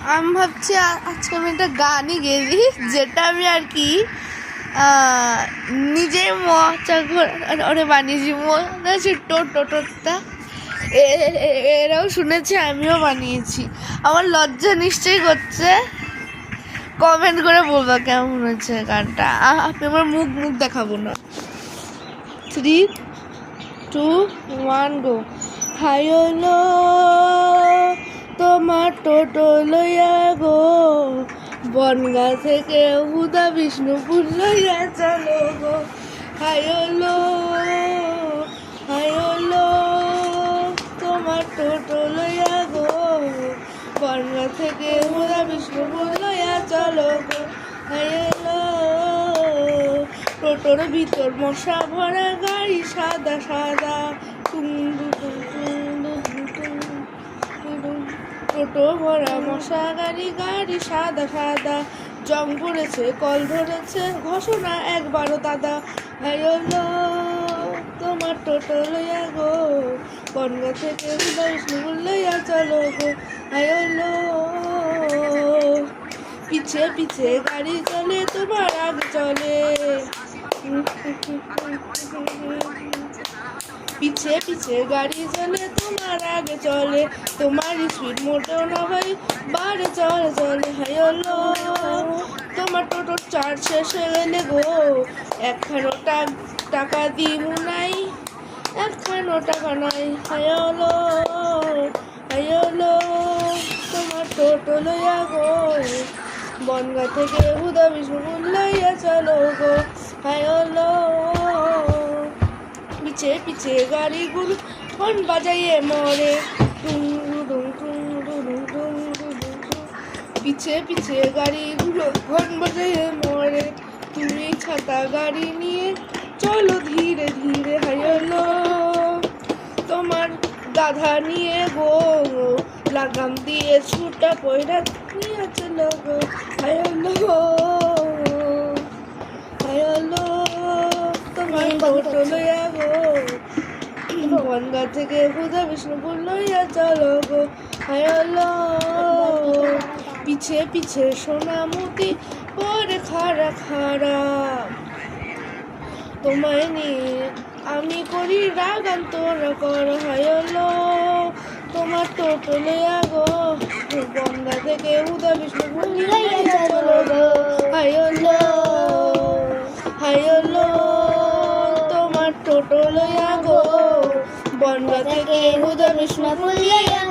আমি ভাবছি আজকে আমি একটা গানই গেয়ে দিই, যেটা আমি আর কি নিজে মজা করে বানিয়েছি। মনে আছে টোটোটা, এরাও শুনেছে, আমিও বানিয়েছি। আমার লজ্জা নিশ্চয়ই করছে, কমেন্ট করে বলবা কেমন হয়েছে গানটা। আপনি আমার মুখ দেখাবো না। 3, 2, 1 গো। হাই হলো তোমার টোটো লইয়া গো, বনগা থেকে হুদা বিষ্ণুপুর লইয়া চলো গো। হাই হলো তোমার টোটো লইয়া গো, বনগা থেকে হুদা বিষ্ণুপুর লইয়া চলো গো। হাই হলো টোটোর ভিতর মশা ভরা গাড়ি, সাদা সাদা টোটো ভরা মশা গাড়ি সাদা সাদা, জং পড়েছে কল ধরেছে, ঘোষণা একবারও দাদা। হলো তোমার টোটো লইয়া গো, বনগা থেকে বিষ্ণুপুর লইয়া চলো গো। হলো পিছে পিছে গাড়ি চলে, তোমার আগে চলে, পিছে পিছে গাড়ি চলে, তোমার আগে চলে, তোমার স্পিড মোটেও না ভাই, বারে চলে। হাই হলো তোমার টোটোর চার্জ শেষ হয়ে গেলে গো, একখানো টাকা দিমু নাই, একখানো টাকা নাই। হাই হলো তোমার টোটো লইয়া গো, বনগা থেকে হুদা বিষ্ণুপুর লইয়া চলো গো। হাই হলো পিছে পিছে গাড়িগুলো হর্ন বাজাইয়ে মরে, পিছে পিছে গাড়িগুলো হর্ন বাজাইয়ে মরে, তুমি ছাতা গাড়ি নিয়ে চলো ধীরে ধীরে। হাই হলো তোমার গাধা নিয়ে গো, লাগাম দিয়ে ছুটা পয়রা নিয়ে চলো গো। হাই হলো তোমার টোটো লইয়া গো, বনগা থেকে হুদা বিষ্ণুপুর লইয়া চলো গো। হাই হলো পিছে পিছে সোনামতি পরে খাড়া, তোমায় নিয়ে আমি করি রাগান তোরা কর। হাই হলো তোমার টোটো লইয়া গো, বনগা থেকে হুদা বিষ্ণুপুর লইয়া চলো গো। হাই হলো তোমার টোটো লইয়া গো, বনগা থেকে হুদা বিষ্ণুপুর লইয়া